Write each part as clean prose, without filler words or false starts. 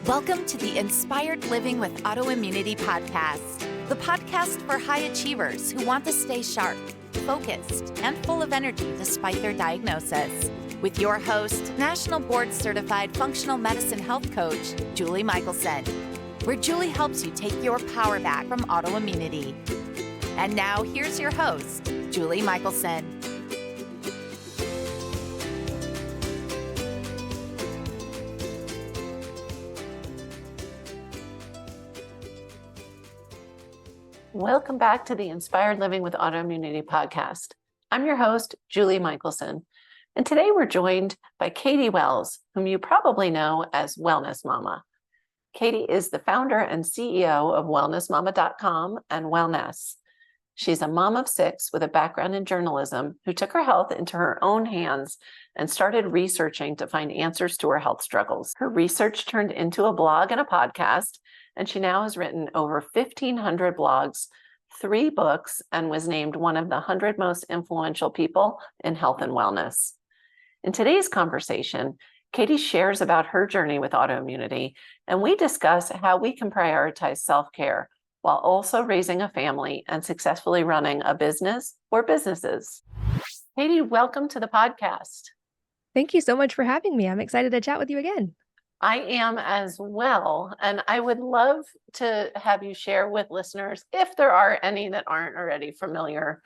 Welcome to the Inspired Living with Autoimmunity podcast, the podcast for high achievers who want to stay sharp, focused, and full of energy despite their diagnosis. With your host, National Board Certified Functional Medicine Health Coach, Julie Michelson, where Julie helps you take your power back from autoimmunity. And now here's your host, Julie Michelson. Welcome back to the Inspired Living with Autoimmunity podcast. I'm your host, Julie Michelson, and today we're joined by Katie Wells, whom you probably know as Wellness Mama. Katie is the founder and CEO of wellnessmama.com and Wellness. She's a mom of 6 with a background in journalism who took her health into her own hands and started researching to find answers to her health struggles. Her research turned into a blog and a podcast, and she now has written over 1,500 blogs, 3 books, and was named one of the 100 most influential people in health and wellness. In today's conversation, Katie shares about her journey with autoimmunity, and we discuss how we can prioritize self-care while also raising a family and successfully running a business or businesses. Katie, welcome to the podcast. Thank you so much for having me. I'm excited to chat with you again. I am as well. And I would love to have you share with listeners, if there are any that aren't already familiar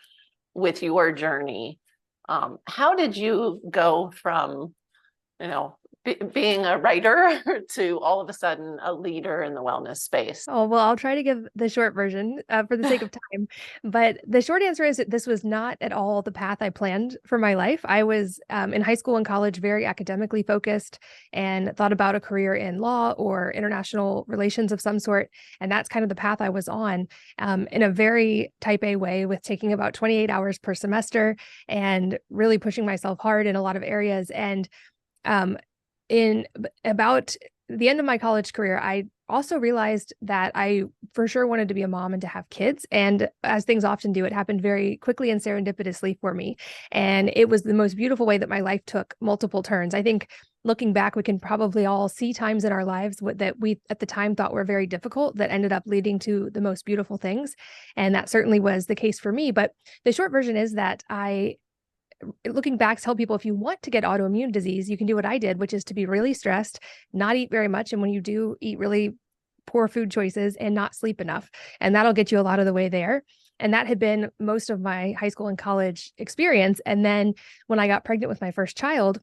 with your journey. How did you go from, being a writer to all of a sudden a leader in the wellness space? Oh, well, I'll try to give the short version for the sake of time. But the short answer is that this was not at all the path I planned for my life. I was in high school and college, very academically focused and thought about a career in law or international relations of some sort. And that's kind of the path I was on in a very type A way, with taking about 28 hours per semester and really pushing myself hard in a lot of areas. And in about the end of my college career, I also realized that I for sure wanted to be a mom and to have kids. And as things often do, it happened very quickly and serendipitously for me. And it was the most beautiful way that my life took multiple turns. I think looking back, we can probably all see times in our lives that we at the time thought were very difficult that ended up leading to the most beautiful things. And that certainly was the case for me. But the short version is that looking back, tell people if you want to get autoimmune disease, you can do what I did, which is to be really stressed, not eat very much. And when you do, eat really poor food choices and not sleep enough. And that'll get you a lot of the way there. And that had been most of my high school and college experience. And then when I got pregnant with my first child,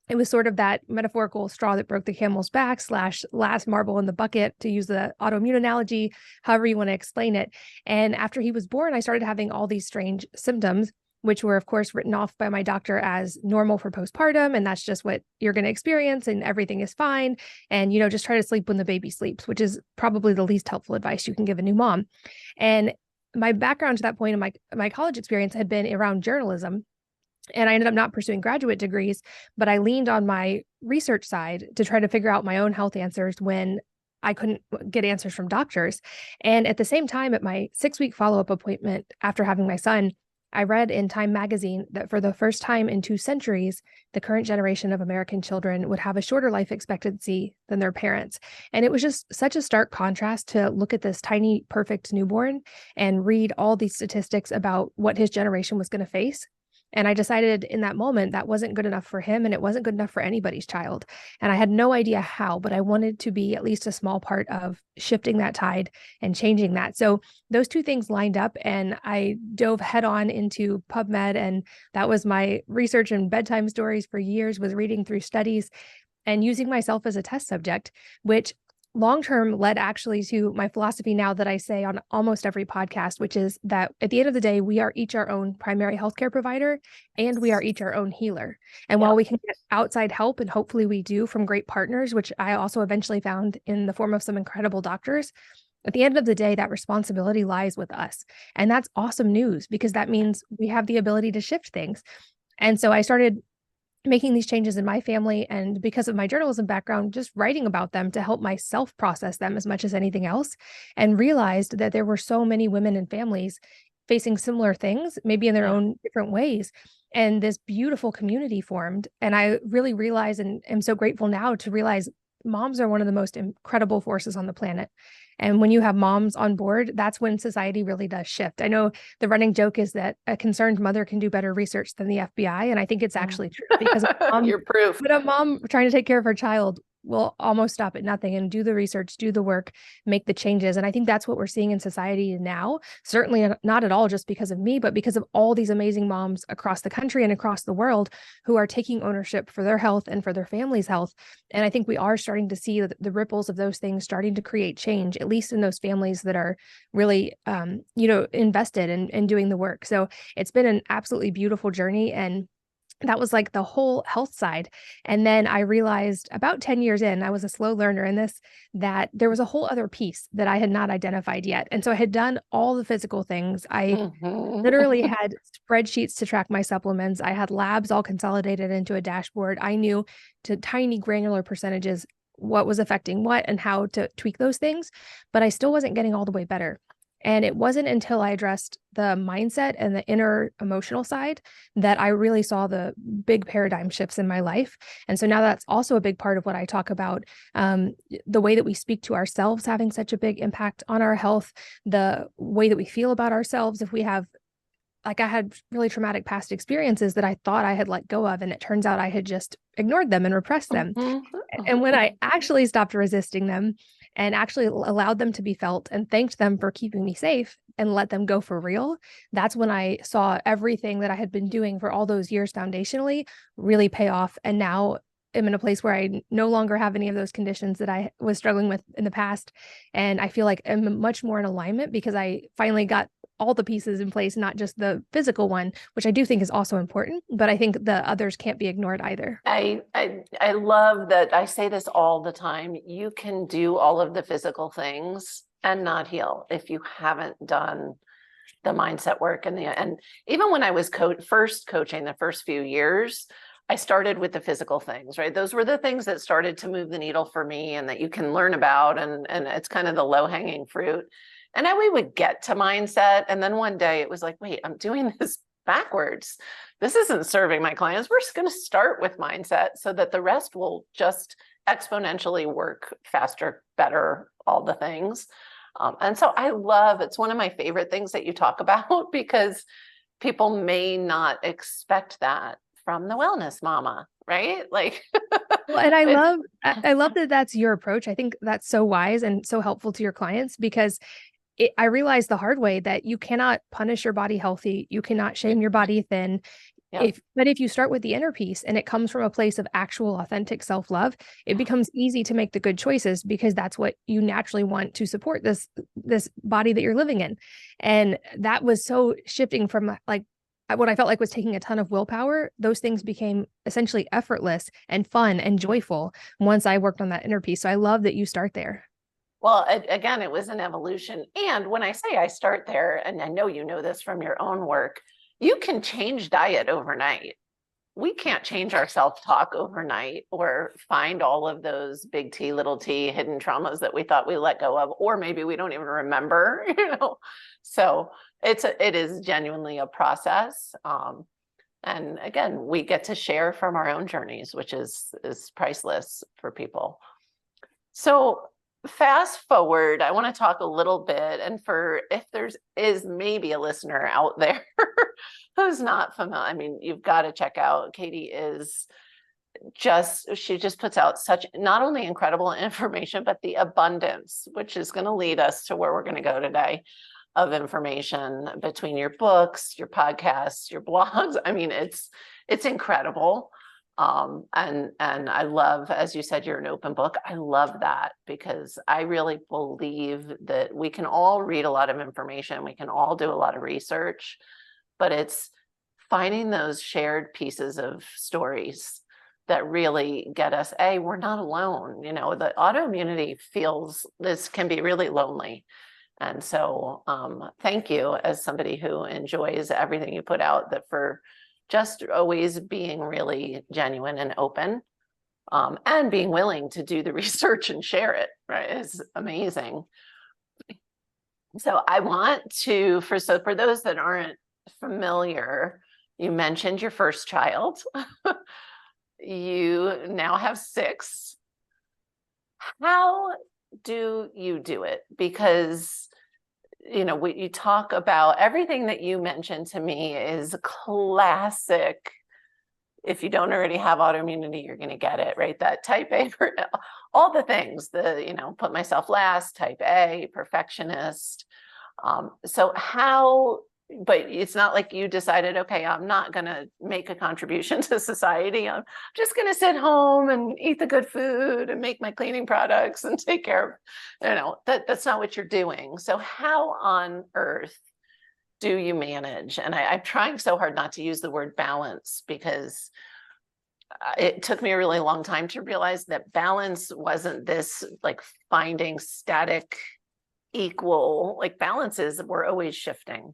it was sort of that metaphorical straw that broke the camel's back / last marble in the bucket, to use the autoimmune analogy, however you want to explain it. And after he was born, I started having all these strange symptoms, which were, of course, written off by my doctor as normal for postpartum. And that's just what you're going to experience, and everything is fine. And, just try to sleep when the baby sleeps, which is probably the least helpful advice you can give a new mom. And my background to that point in my college experience had been around journalism. And I ended up not pursuing graduate degrees, but I leaned on my research side to try to figure out my own health answers when I couldn't get answers from doctors. And at the same time, at my 6-week follow-up appointment after having my son, I read in Time magazine that for the first time in 2 centuries, the current generation of American children would have a shorter life expectancy than their parents. And it was just such a stark contrast to look at this tiny, perfect newborn and read all these statistics about what his generation was going to face. And I decided in that moment that wasn't good enough for him, and it wasn't good enough for anybody's child. And I had no idea how, but I wanted to be at least a small part of shifting that tide and changing that. So those 2 things lined up, and I dove head on into PubMed. And that was my research and bedtime stories for years, was reading through studies and using myself as a test subject, which long-term led actually to my philosophy now that I say on almost every podcast, which is that at the end of the day, we are each our own primary healthcare provider, and we are each our own healer. And while we can get outside help, and hopefully we do from great partners, which I also eventually found in the form of some incredible doctors, at the end of the day, that responsibility lies with us. And that's awesome news, because that means we have the ability to shift things. And so I started making these changes in my family, and because of my journalism background, just writing about them to help myself process them as much as anything else, and realized that there were so many women and families facing similar things, maybe in their own different ways. And this beautiful community formed. And I really realized, and am so grateful now to realize moms are one of the most incredible forces on the planet. And when you have moms on board, that's when society really does shift. I know the running joke is that a concerned mother can do better research than the FBI. And I think it's actually true because you're proof. but a mom trying to take care of her child will almost stop at nothing and do the research, do the work, make the changes. And I think that's what we're seeing in society now. Certainly not at all just because of me, but because of all these amazing moms across the country and across the world who are taking ownership for their health and for their family's health. And I think we are starting to see the ripples of those things starting to create change, at least in those families that are really, invested in doing the work. So it's been an absolutely beautiful journey. And that was like the whole health side. And then I realized about 10 years in, I was a slow learner in this, that there was a whole other piece that I had not identified yet. And so I had done all the physical things. I literally had spreadsheets to track my supplements. I had labs all consolidated into a dashboard. I knew to tiny granular percentages what was affecting what and how to tweak those things, but I still wasn't getting all the way better. And it wasn't until I addressed the mindset and the inner emotional side that I really saw the big paradigm shifts in my life. And so now that's also a big part of what I talk about. The way that we speak to ourselves having such a big impact on our health, the way that we feel about ourselves. If we have, like, I had really traumatic past experiences that I thought I had let go of, and it turns out I had just ignored them and repressed them. And when I actually stopped resisting them and actually allowed them to be felt and thanked them for keeping me safe and let them go for real, that's when I saw everything that I had been doing for all those years foundationally really pay off. And now I'm in a place where I no longer have any of those conditions that I was struggling with in the past. And I feel like I'm much more in alignment because I finally got all the pieces in place, not just the physical one, which I do think is also important, but I think the others can't be ignored either. I love that. I say this all the time. You can do all of the physical things and not heal if you haven't done the mindset work. And even when I was first coaching the first few years, I started with the physical things, right? Those were the things that started to move the needle for me and that you can learn about. And it's kind of the low hanging fruit. And then we would get to mindset. And then one day it was like, wait, I'm doing this backwards. This isn't serving my clients. We're just going to start with mindset so that the rest will just exponentially work faster, better, all the things. And so it's one of my favorite things that you talk about because people may not expect that from the wellness mama, right? Like, well, and I love that that's your approach. I think that's so wise and so helpful to your clients because I realized the hard way that you cannot punish your body healthy. You cannot shame your body thin. Yep. But if you start with the inner piece and it comes from a place of actual authentic self-love, it becomes easy to make the good choices because that's what you naturally want to support this body that you're living in. And that was so shifting from like what I felt like was taking a ton of willpower. Those things became essentially effortless and fun and joyful once I worked on that inner piece. So I love that you start there. Well, again, it was an evolution. And when I say I start there, and I know you know this from your own work, you can change diet overnight. We can't change our self-talk overnight or find all of those big T, little t hidden traumas that we thought we let go of, or maybe we don't even remember, So it is genuinely a process. And again, we get to share from our own journeys, which is priceless for people. So fast forward, I want to talk a little bit, and if is maybe a listener out there who's not familiar, I mean, you've got to check out. Katie she just puts out such not only incredible information, but the abundance, which is going to lead us to where we're going to go today, of information between your books, your podcasts, your blogs. I mean, it's incredible. And I love, as you said, you're an open book. I love that because I really believe that we can all read a lot of information. We can all do a lot of research, but it's finding those shared pieces of stories that really get us, we're not alone. The autoimmunity this can be really lonely. And so thank you as somebody who enjoys everything you put out, that for just always being really genuine and open, and being willing to do the research and share it, right, is amazing. So I want to, for those that aren't familiar, you mentioned your first child. You now have 6. How do you do it? Because, you talk about everything that you mentioned to me is classic. If you don't already have autoimmunity, you're going to get it, right? That type A, all the things, put myself last, type A, perfectionist. So but it's not like you decided, okay, I'm not going to make a contribution to society. I'm just going to sit home and eat the good food and make my cleaning products and take care of, that's not what you're doing. So how on earth do you manage? And I'm trying so hard not to use the word balance, because it took me a really long time to realize that balance wasn't this like finding static equal, like balances were always shifting.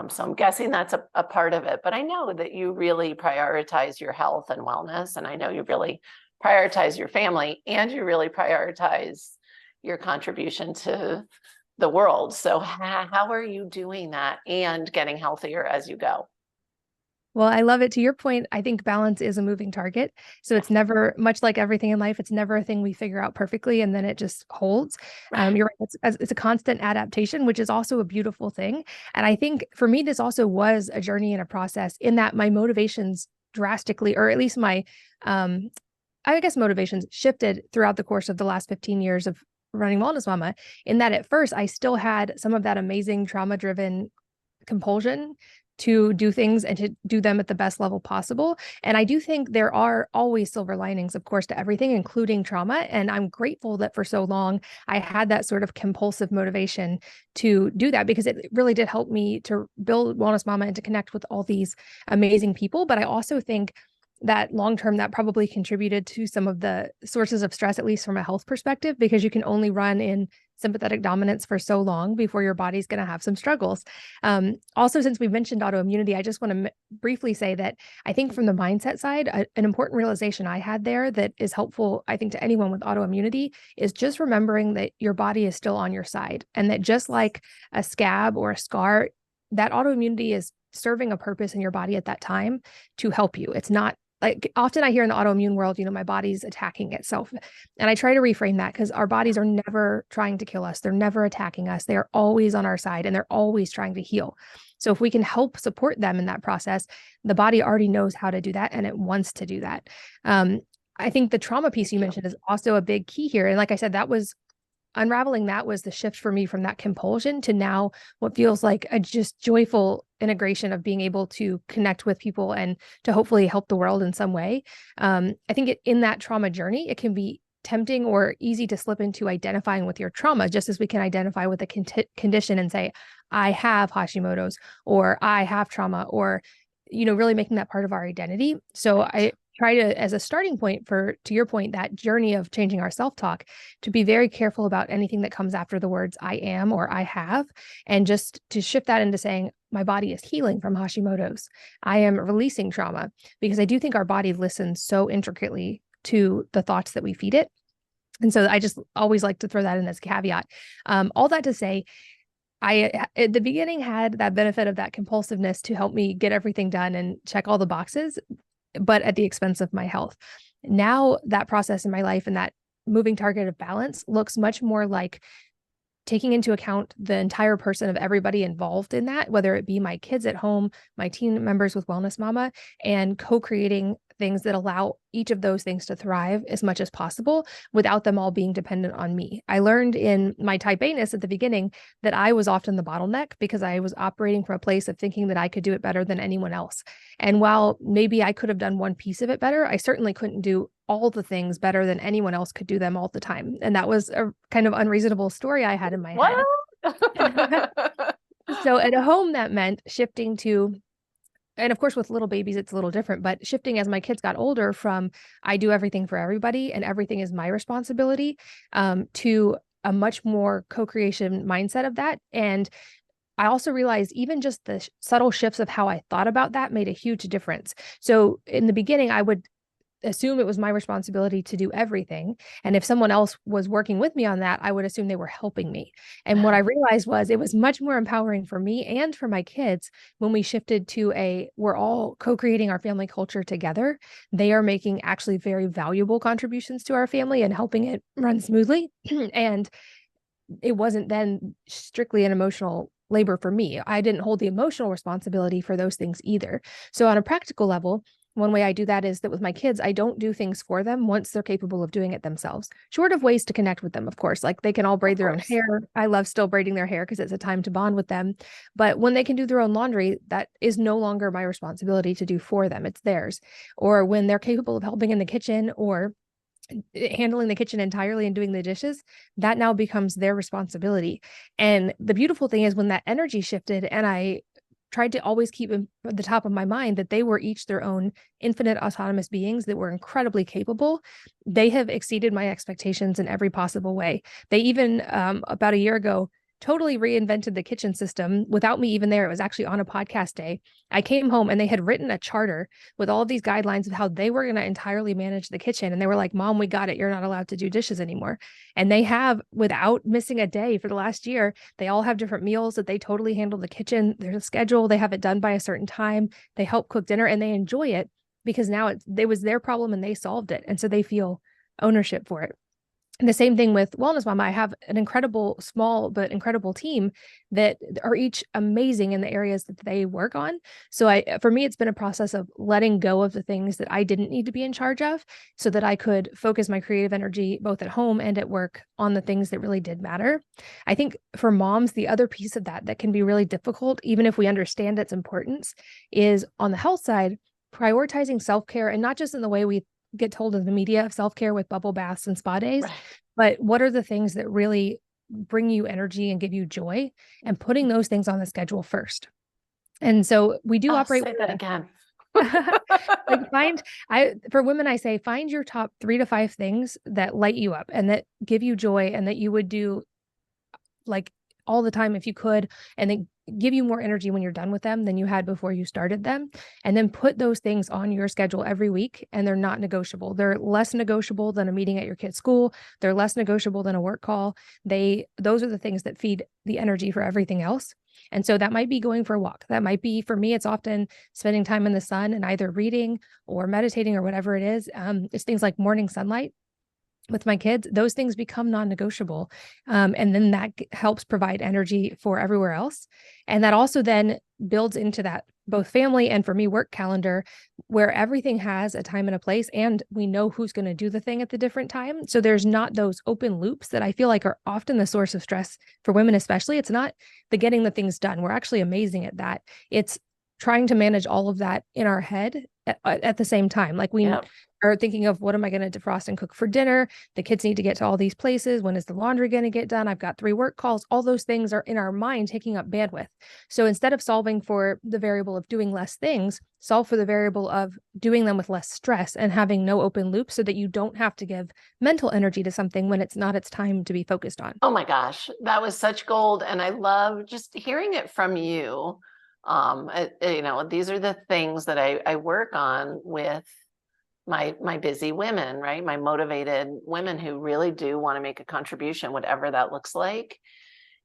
So I'm guessing that's a part of it, but I know that you really prioritize your health and wellness, and I know you really prioritize your family, and you really prioritize your contribution to the world. So how are you doing that and getting healthier as you go? Well, I love it. To your point, I think balance is a moving target. So it's never, much like everything in life, it's never a thing we figure out perfectly and then it just holds. You're right. It's a constant adaptation, which is also a beautiful thing. And I think for me, this also was a journey and a process in that my motivations drastically, or at least my, I guess motivations shifted throughout the course of the last 15 years of running Wellness Mama, in that at first I still had some of that amazing trauma-driven compulsion to do things and to do them at the best level possible. And I do think there are always silver linings, of course, to everything, including trauma. And I'm grateful that for so long I had that sort of compulsive motivation to do that, because it really did help me to build Wellness Mama and to connect with all these amazing people. But I also think that long term, that probably contributed to some of the sources of stress, at least from a health perspective, because you can only run in sympathetic dominance for so long before your body's going to have some struggles. Also, since we've mentioned autoimmunity, I just want to briefly say that I think from the mindset side, an important realization I had there that is helpful, I think, to anyone with autoimmunity is just remembering that your body is still on your side, and that just like a scab or a scar, that autoimmunity is serving a purpose in your body at that time to help you. It's not like often I hear in the autoimmune world, my body's attacking itself. And I try to reframe that, because our bodies are never trying to kill us. They're never attacking us. They are always on our side, and they're always trying to heal. So if we can help support them in that process, the body already knows how to do that, and it wants to do that. I think the trauma piece you mentioned is also a big key here. And like I said, unraveling that was the shift for me from that compulsion to now what feels like a just joyful integration of being able to connect with people and to hopefully help the world in some way. I think in that trauma journey, it can be tempting or easy to slip into identifying with your trauma, just as we can identify with a condition and say, I have Hashimoto's, or I have trauma, or, really making that part of our identity. So I try to, as a starting point to your point, that journey of changing our self-talk, to be very careful about anything that comes after the words I am or I have, and just to shift that into saying, my body is healing from Hashimoto's. I am releasing trauma, because I do think our body listens so intricately to the thoughts that we feed it. And so I just always like to throw that in as a caveat. All that to say, I, at the beginning, had that benefit of that compulsiveness to help me get everything done and check all the boxes, but at the expense of my health. Now that process in my life and that moving target of balance looks much more like taking into account the entire person of everybody involved in that, whether it be my kids at home, my team members with Wellness Mama, and co-creating things that allow each of those things to thrive as much as possible without them all being dependent on me. I learned in my type A-ness at the beginning that I was often the bottleneck, because I was operating from a place of thinking that I could do it better than anyone else. And while maybe I could have done one piece of it better, I certainly couldn't do all the things better than anyone else could do them all the time. And that was a kind of unreasonable story I had in my head. So at a home, that meant shifting to, and of course, with little babies, it's a little different, but shifting as my kids got older from I do everything for everybody and everything is my responsibility, to a much more co-creation mindset of that. And I also realized even just the subtle shifts of how I thought about that made a huge difference. So in the beginning, I would assume it was my responsibility to do everything. And if someone else was working with me on that, I would assume they were helping me. And what I realized was it was much more empowering for me and for my kids when we shifted to we're all co-creating our family culture together. They are making actually very valuable contributions to our family and helping it run smoothly. And it wasn't then strictly an emotional labor for me. I didn't hold the emotional responsibility for those things either. So on a practical level, one way I do that is that with my kids, I don't do things for them once they're capable of doing it themselves, short of ways to connect with them, of course. Like they can all braid their own hair. I love still braiding their hair because it's a time to bond with them. But when they can do their own laundry, that is no longer my responsibility to do for them. It's theirs. Or when they're capable of helping in the kitchen or handling the kitchen entirely and doing the dishes, that now becomes their responsibility. And the beautiful thing is when that energy shifted and I tried to always keep at the top of my mind that they were each their own infinite autonomous beings that were incredibly capable. They have exceeded my expectations in every possible way. They even, about a year ago, totally reinvented the kitchen system without me even there. It was actually on a podcast day. I came home and they had written a charter with all of these guidelines of how they were going to entirely manage the kitchen. And they were like, Mom, we got it. You're not allowed to do dishes anymore. And they have, without missing a day for the last year, they all have different meals that they totally handle the kitchen. There's a schedule. They have it done by a certain time. They help cook dinner and they enjoy it because now it was their problem and they solved it. And so they feel ownership for it. And the same thing with Wellness Mama. I have an incredible, small, but incredible team that are each amazing in the areas that they work on. So for me, it's been a process of letting go of the things that I didn't need to be in charge of so that I could focus my creative energy both at home and at work on the things that really did matter. I think for moms, the other piece of that can be really difficult, even if we understand its importance, is on the health side, prioritizing self-care, and not just in the way we get told in the media of self-care with bubble baths and spa days, but what are the things that really bring you energy and give you joy, and putting those things on the schedule first. And so we do operate with that again. For women, I say, find your top 3 to 5 things that light you up and that give you joy and that you would do like all the time if you could, and they give you more energy when you're done with them than you had before you started them. And then put those things on your schedule every week, and they're not negotiable. They're less negotiable than a meeting at your kid's school. They're less negotiable than a work call. Those are the things that feed the energy for everything else. And so that might be going for a walk. That might be, for me, it's often spending time in the sun and either reading or meditating or whatever it is. It's things like morning sunlight. With my kids, those things become non-negotiable. And then that helps provide energy for everywhere else. And that also then builds into that both family and, for me, work calendar, where everything has a time and a place, and we know who's going to do the thing at the different time. So there's not those open loops that I feel like are often the source of stress for women, especially. It's not the getting the things done. We're actually amazing at that. It's trying to manage all of that in our head at the same time. Like we are thinking of, what am I going to defrost and cook for dinner? The kids need to get to all these places. When is the laundry going to get done? I've got 3 work calls. All those things are in our mind taking up bandwidth. So instead of solving for the variable of doing less things, solve for the variable of doing them with less stress and having no open loop so that you don't have to give mental energy to something when it's not its time to be focused on. Oh my gosh, that was such gold. And I love just hearing it from you. These are the things that I work on with my busy women, right? My motivated women who really do want to make a contribution, whatever that looks like.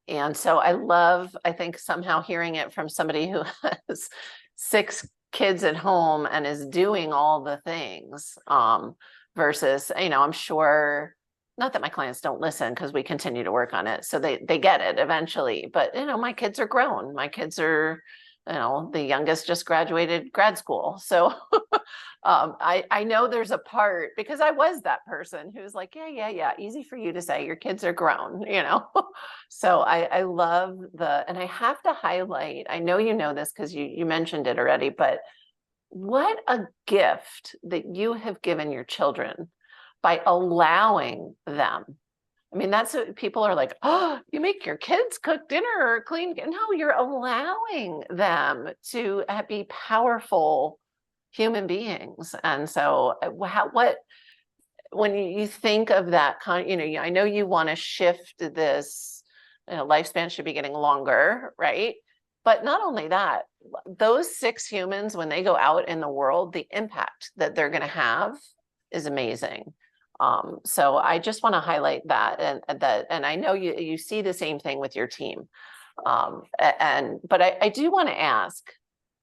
And so I think somehow hearing it from somebody who has 6 kids at home and is doing all the things, versus, I'm sure, not that my clients don't listen, because we continue to work on it. So they get it eventually, but my kids are grown. My kids are, the youngest just graduated grad school. So I know there's a part, because I was that person who's like, yeah, easy for you to say, your kids are grown, So I love and I have to highlight, I know you know this because you mentioned it already, but what a gift that you have given your children by allowing them. I mean, that's what people are like, oh, you make your kids cook dinner or clean. No, you're allowing them to be powerful human beings. And so when you think of that I know you want to shift this, lifespan should be getting longer, right? But not only that, those 6 humans, when they go out in the world, the impact that they're going to have is amazing. So I just want to highlight that, and I know you see the same thing with your team. But I do want to ask,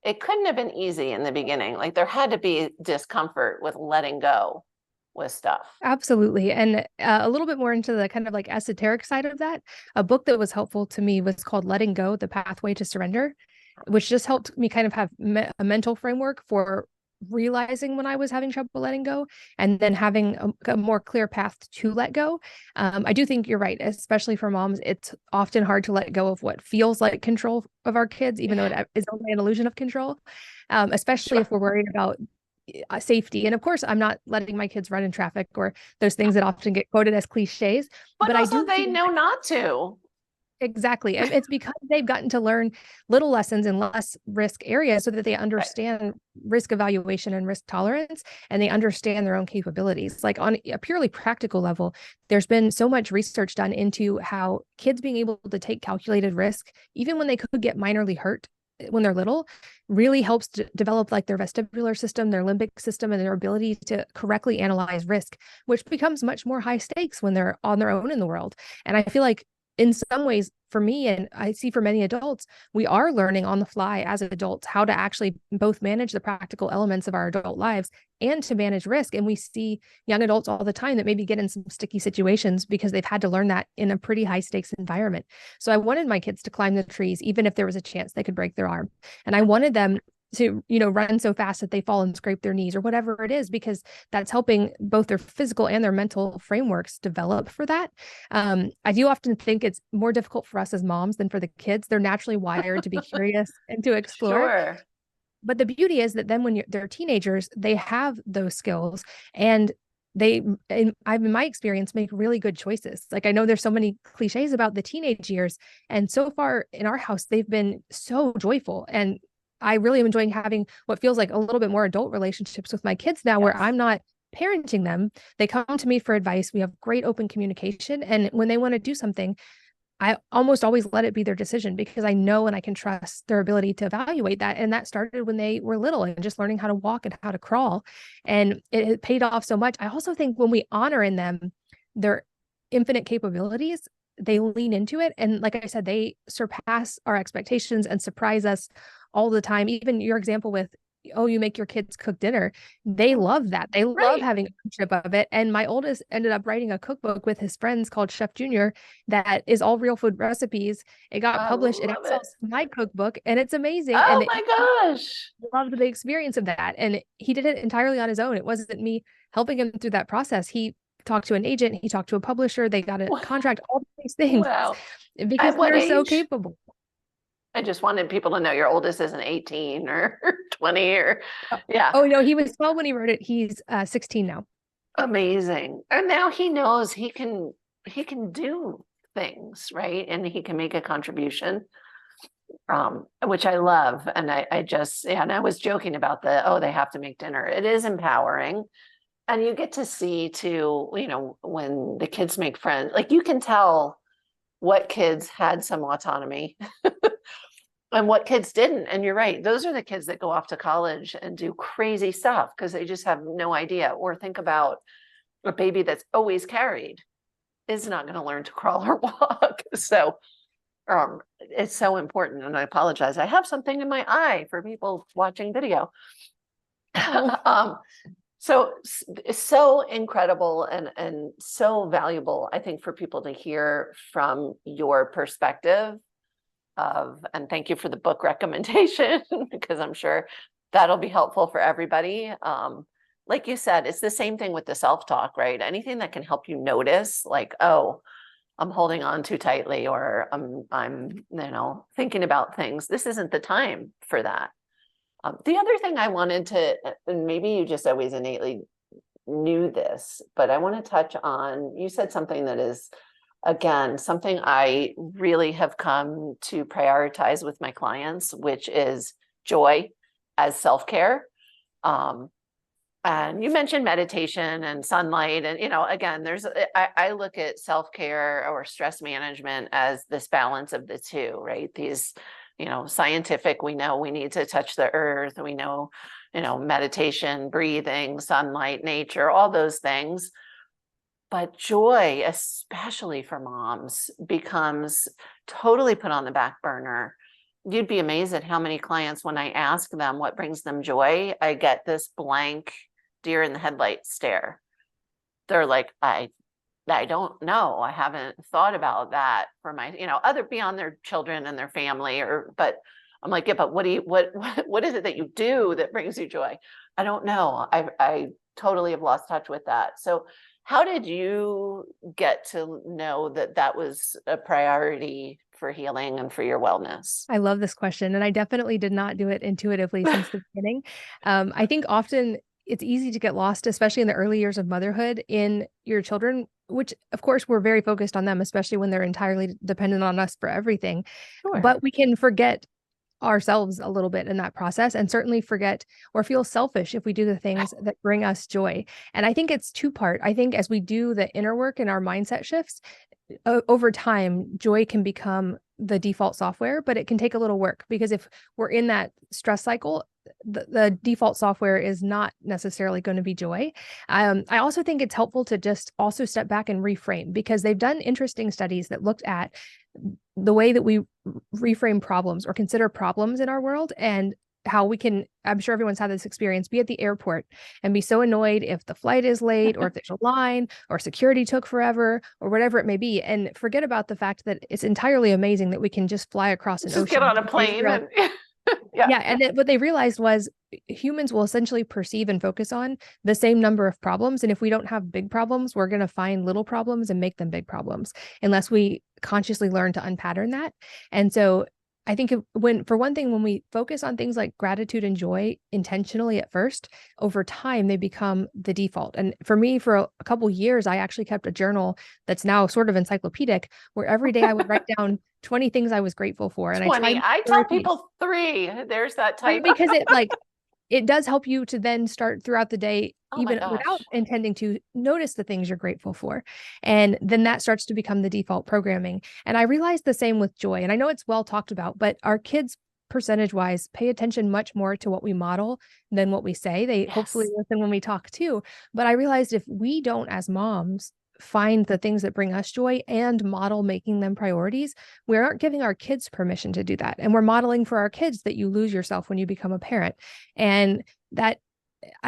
it couldn't have been easy in the beginning. Like there had to be discomfort with letting go with stuff. Absolutely. And a little bit more into the kind of like esoteric side of that, a book that was helpful to me was called Letting Go, The Pathway to Surrender, which just helped me kind of have a mental framework for realizing when I was having trouble letting go and then having a more clear path to let go. I do think you're right, especially for moms, it's often hard to let go of what feels like control of our kids, even though it is only an illusion of control, especially if we're worried about safety. And of course, I'm not letting my kids run in traffic or those things that often get quoted as cliches. But also I do they know not to. Exactly. And it's because they've gotten to learn little lessons in less risk areas so that they understand risk evaluation and risk tolerance, and they understand their own capabilities. Like on a purely practical level, there's been so much research done into how kids being able to take calculated risk, even when they could get minorly hurt when they're little, really helps to develop like their vestibular system, their limbic system, and their ability to correctly analyze risk, which becomes much more high stakes when they're on their own in the world. And I feel like in some ways, for me, and I see for many adults, we are learning on the fly as adults how to actually both manage the practical elements of our adult lives and to manage risk. And we see young adults all the time that maybe get in some sticky situations because they've had to learn that in a pretty high stakes environment. So I wanted my kids to climb the trees, even if there was a chance they could break their arm. And I wanted them to, run so fast that they fall and scrape their knees or whatever it is, because that's helping both their physical and their mental frameworks develop for that. I do often think it's more difficult for us as moms than for the kids. They're naturally wired to be curious and to explore. Sure. But the beauty is that then when they're teenagers, they have those skills, and they, in my experience, make really good choices. Like I know there's so many cliches about the teenage years, and so far in our house, they've been so joyful. And I really am enjoying having what feels like a little bit more adult relationships with my kids now, where I'm not parenting them. They come to me for advice. We have great open communication. And when they want to do something, I almost always let it be their decision because I know and I can trust their ability to evaluate that. And that started when they were little and just learning how to walk and how to crawl. And it paid off so much. I also think when we honor in them their infinite capabilities, they lean into it. And like I said, they surpass our expectations and surprise us all the time. Even your example with, oh, you make your kids cook dinner. They love that. They love having ownership of it. And my oldest ended up writing a cookbook with his friends called Chef Junior that is all real food recipes. It got published. It outsells my cookbook, and it's amazing. Oh and my gosh. Loved the experience of that. And he did it entirely on his own. It wasn't me helping him through that process. He talked to an agent, he talked to a publisher, they got a contract, all these things. Wow. Because they're so capable. I just wanted people to know your oldest isn't 18 or 20 or Oh no, he was 12 when he wrote it. He's 16 now. Amazing. And now he knows he can do things, right? And he can make a contribution, which I love. And I just, and I was joking about they have to make dinner. It is empowering. And you get to see too, when the kids make friends, like you can tell what kids had some autonomy and what kids didn't. And you're right. Those are the kids that go off to college and do crazy stuff because they just have no idea. Or think about a baby that's always carried is not going to learn to crawl or walk. So it's so important. And I apologize. I have something in my eye for people watching video. So incredible and so valuable, I think, for people to hear from your perspective and thank you for the book recommendation, because I'm sure that'll be helpful for everybody. Like you said, it's the same thing with the self-talk, right? Anything that can help you notice, like, oh, I'm holding on too tightly, or I'm thinking about things. This isn't the time for that. The other thing I wanted to, and maybe you just always innately knew this, but I want to touch on, you said something that is, again, something I really have come to prioritize with my clients, which is joy as self-care. And you mentioned meditation and sunlight. And, again, I look at self-care or stress management as this balance of the two, right? These, scientific, we know we need to touch the earth. We know, meditation, breathing, sunlight, nature, all those things. But joy, especially for moms, becomes totally put on the back burner. You'd be amazed at how many clients, when I ask them what brings them joy, I get this blank deer in the headlight stare. They're like, I don't know. I haven't thought about that for my, other beyond their children and their family, but I'm like, yeah, but what is it that you do that brings you joy? I don't know. I totally have lost touch with that. So how did you get to know that that was a priority for healing and for your wellness? I love this question. And I definitely did not do it intuitively since the beginning. I think often it's easy to get lost, especially in the early years of motherhood, in your children, which of course we're very focused on them, especially when they're entirely dependent on us for everything. Sure. But we can forget ourselves a little bit in that process, and certainly forget or feel selfish if we do the things that bring us joy. And I think it's two-part. I think as we do the inner work and our mindset shifts, over time, joy can become the default software, but it can take a little work, because if we're in that stress cycle, the default software is not necessarily going to be joy. I also think it's helpful to just also step back and reframe, because they've done interesting studies that looked at the way that we reframe problems or consider problems in our world, and how we can, I'm sure everyone's had this experience, be at the airport and be so annoyed if the flight is late or if there's a line or security took forever or whatever it may be, and forget about the fact that it's entirely amazing that we can just fly across an ocean. Just get on a plane. Yeah. And what they realized was humans will essentially perceive and focus on the same number of problems. And if we don't have big problems, we're going to find little problems and make them big problems, unless we consciously learn to unpattern that. And so I think when we focus on things like gratitude and joy intentionally at first, over time, they become the default. And for me, for a couple years, I actually kept a journal that's now sort of encyclopedic, where every day I would write down 20 things I was grateful for. And 20. I tell people 3. There's that type. Because it does help you to then start throughout the day, even without intending to, notice the things you're grateful for. And then that starts to become the default programming. And I realized the same with joy. And I know it's well talked about, but our kids, percentage wise, pay attention much more to what we model than what we say. They hopefully listen when we talk too. But I realized if we don't, as moms, find the things that bring us joy and model making them priorities, we aren't giving our kids permission to do that. And we're modeling for our kids that you lose yourself when you become a parent. And that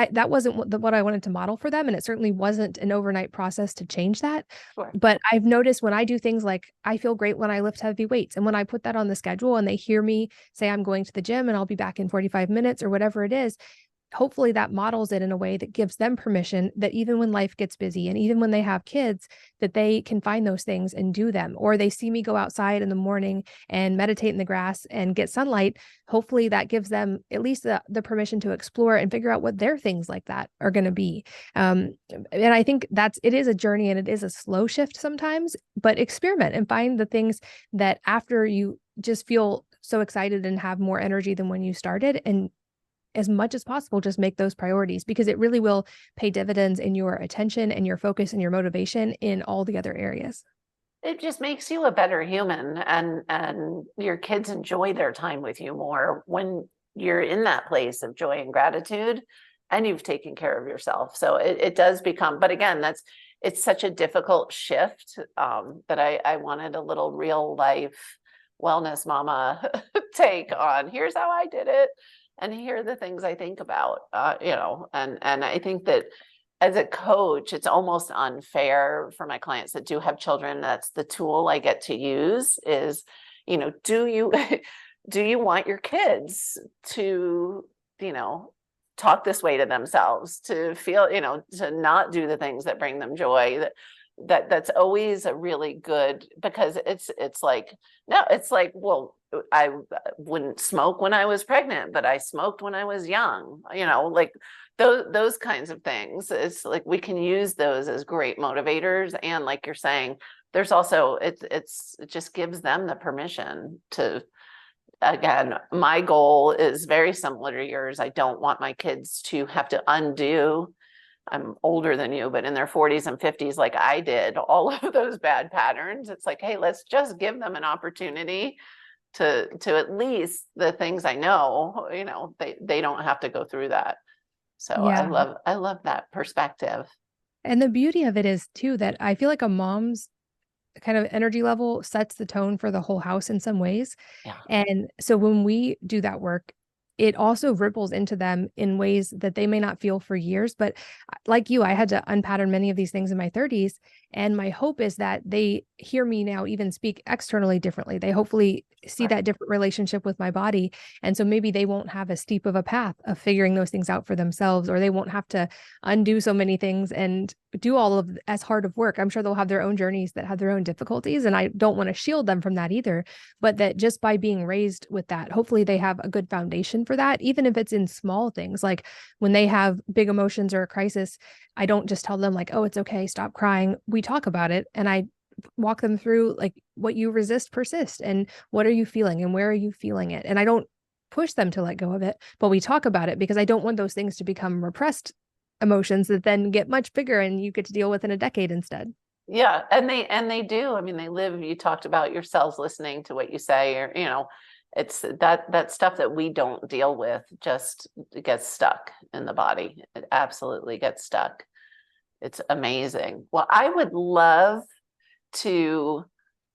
wasn't what I wanted to model for them. And it certainly wasn't an overnight process to change that. Sure. But I've noticed when I do things like, I feel great when I lift heavy weights. And when I put that on the schedule and they hear me say, I'm going to the gym and I'll be back in 45 minutes or whatever it is, hopefully that models it in a way that gives them permission that even when life gets busy and even when they have kids, that they can find those things and do them. Or they see me go outside in the morning and meditate in the grass and get sunlight. Hopefully that gives them at least the permission to explore and figure out what their things like that are going to be. And I think it is a journey, and it is a slow shift sometimes, but experiment and find the things that after you just feel so excited and have more energy than when you started, and as much as possible, just make those priorities, because it really will pay dividends in your attention and your focus and your motivation in all the other areas. It just makes you a better human, and your kids enjoy their time with you more when you're in that place of joy and gratitude and you've taken care of yourself. So it does become, but again, it's such a difficult shift that I wanted a little real life wellness mama take on. Here's how I did it. And here are the things I think about, and I think that as a coach, it's almost unfair for my clients that do have children. That's the tool I get to use is, do you want your kids to, talk this way to themselves, to feel, to not do the things that bring them joy? That's always a really good, because it's like, well, I wouldn't smoke when I was pregnant, but I smoked when I was young, like those kinds of things. It's like we can use those as great motivators. And like you're saying, there's also, it just gives them the permission to, again, my goal is very similar to yours. I don't want my kids to have to undo, I'm older than you, but in their 40s and 50s, like I did, all of those bad patterns. It's like, hey, let's just give them an opportunity to at least the things I know, they don't have to go through that. So Yeah. I love that perspective. And the beauty of it is too that I feel like a mom's kind of energy level sets the tone for the whole house in some ways. Yeah. And so when we do that work, it also ripples into them in ways that they may not feel for years. But like you, I had to unpattern many of these things in my 30s. And my hope is that they hear me now even speak externally differently. They hopefully see Right. that different relationship with my body. And so maybe they won't have as steep of a path of figuring those things out for themselves, or they won't have to undo so many things and do all of as hard of work. I'm sure they'll have their own journeys that have their own difficulties. And I don't want to shield them from that either, but that just by being raised with that, hopefully they have a good foundation for that, even if it's in small things. Like when they have big emotions or a crisis, I don't just tell them like, oh, it's okay, stop crying. We talk about it. And I walk them through like what you resist persist, and what are you feeling and where are you feeling it? And I don't push them to let go of it, but we talk about it because I don't want those things to become repressed emotions that then get much bigger and you get to deal with in a decade instead. Yeah. And they do. I mean, they live, you talked about your cells listening to what you say, or, it's that stuff that we don't deal with just gets stuck in the body. It absolutely gets stuck. It's amazing. Well, I would love to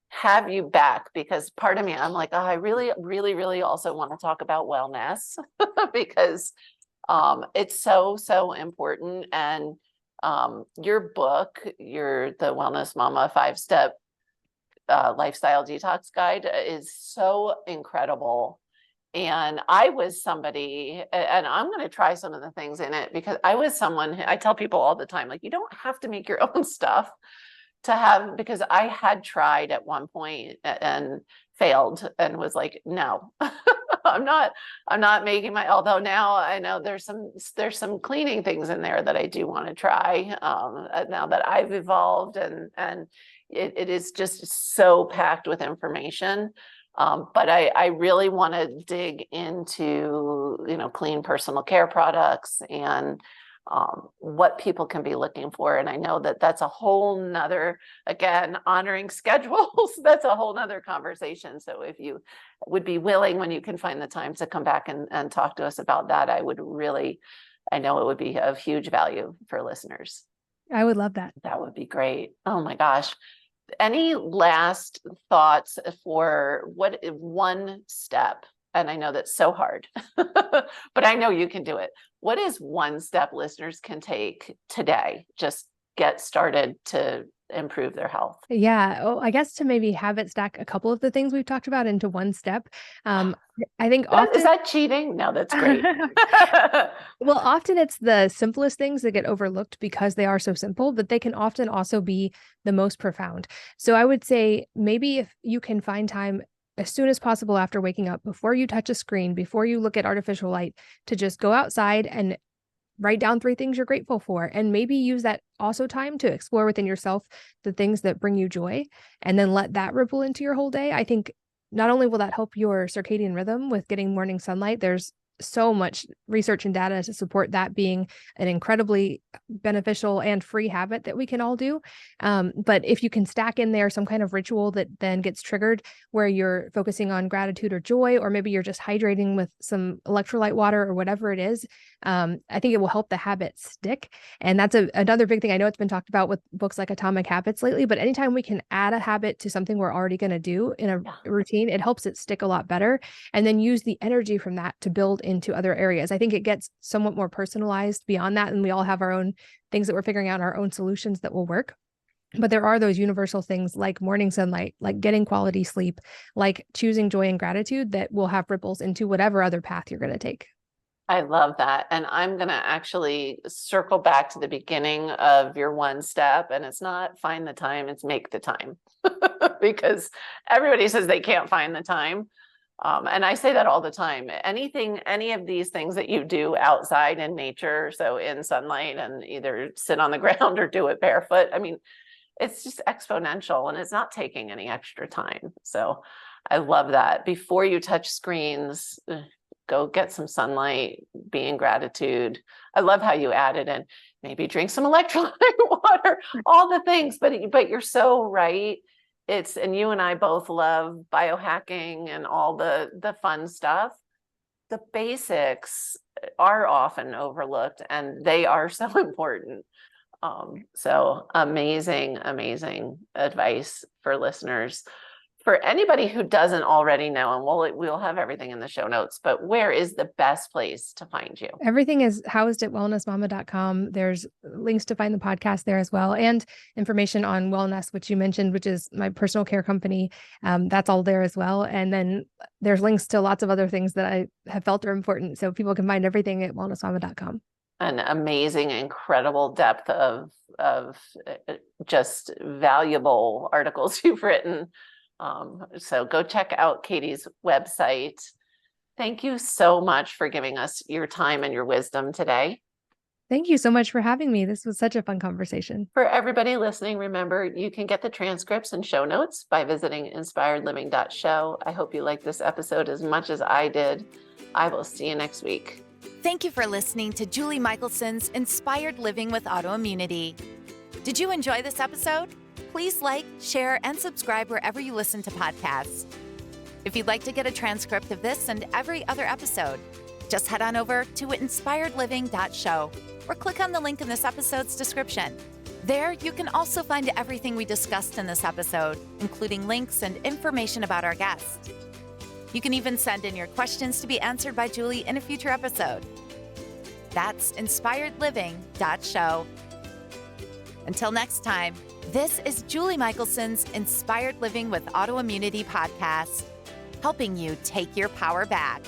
have you back, because part of me, I'm like, oh, I really, really, really also want to talk about wellness because it's so important. And your book, the Wellness Mama 5-Step Lifestyle Detox Guide is so incredible. And I was somebody, and I'm going to try some of the things in it, because I was someone, I tell people all the time, like, you don't have to make your own stuff to have, because I had tried at one point and failed and was like, no, I'm not making although now I know there's some cleaning things in there that I do want to try, now that I've evolved, and it is just so packed with information. But I really want to dig into, clean personal care products and what people can be looking for. And I know that that's a whole nother, again, honoring schedules, that's a whole nother conversation. So if you would be willing, when you can find the time, to come back and talk to us about that, I know it would be of huge value for listeners. I would love that. That would be great. Oh my gosh. Any last thoughts for what one step? And I know that's so hard, but I know you can do it. What is one step listeners can take today? Just get started to improve their health. Yeah. Oh, I guess to maybe habit stack a couple of the things we've talked about into one step. I think often is that cheating? No, that's great. Well, often it's the simplest things that get overlooked because they are so simple, but they can often also be the most profound. So I would say maybe if you can find time as soon as possible after waking up, before you touch a screen, before you look at artificial light, to just go outside and write down 3 things you're grateful for, and maybe use that also time to explore within yourself the things that bring you joy, and then let that ripple into your whole day. I think not only will that help your circadian rhythm with getting morning sunlight, there's so much research and data to support that being an incredibly beneficial and free habit that we can all do. But if you can stack in there some kind of ritual that then gets triggered, where you're focusing on gratitude or joy, or maybe you're just hydrating with some electrolyte water or whatever it is, I think it will help the habit stick. And that's another big thing. I know it's been talked about with books like Atomic Habits lately, but anytime we can add a habit to something we're already going to do in a routine, it helps it stick a lot better. And then use the energy from that to build into other areas. I think it gets somewhat more personalized beyond that. And we all have our own things that we're figuring out, our own solutions that will work. But there are those universal things like morning sunlight, like getting quality sleep, like choosing joy and gratitude that will have ripples into whatever other path you're going to take. I love that. And I'm going to actually circle back to the beginning of your one step. And it's not find the time, it's make the time. Because everybody says they can't find the time. And I say that all the time. Any of these things that you do outside in nature, so in sunlight, and either sit on the ground or do it barefoot, I mean, it's just exponential, and it's not taking any extra time. So I love that. Before you touch screens, go get some sunlight, be in gratitude. I love how you added in maybe drink some electrolyte water, all the things, but you're so right. and you and I both love biohacking and all the fun stuff. The basics are often overlooked, and they are so important. So amazing advice for listeners. For anybody who doesn't already know, and we'll have everything in the show notes, but where is the best place to find you? Everything is housed at wellnessmama.com. There's links to find the podcast there as well, and information on Wellness, which you mentioned, which is my personal care company. That's all there as well. And then there's links to lots of other things that I have felt are important. So people can find everything at wellnessmama.com. An amazing, incredible depth of just valuable articles you've written. So go check out Katie's website. Thank you so much for giving us your time and your wisdom today. Thank you so much for having me. This was such a fun conversation. For everybody listening, remember, you can get the transcripts and show notes by visiting inspiredliving.show. I hope you liked this episode as much as I did. I will see you next week. Thank you for listening to Julie Michelson's Inspired Living with Autoimmunity. Did you enjoy this episode? Please like, share, and subscribe wherever you listen to podcasts. If you'd like to get a transcript of this and every other episode, just head on over to inspiredliving.show or click on the link in this episode's description. There, you can also find everything we discussed in this episode, including links and information about our guest. You can even send in your questions to be answered by Julie in a future episode. That's inspiredliving.show. Until next time, this is Julie Michelson's Inspired Living with Autoimmunity podcast, helping you take your power back.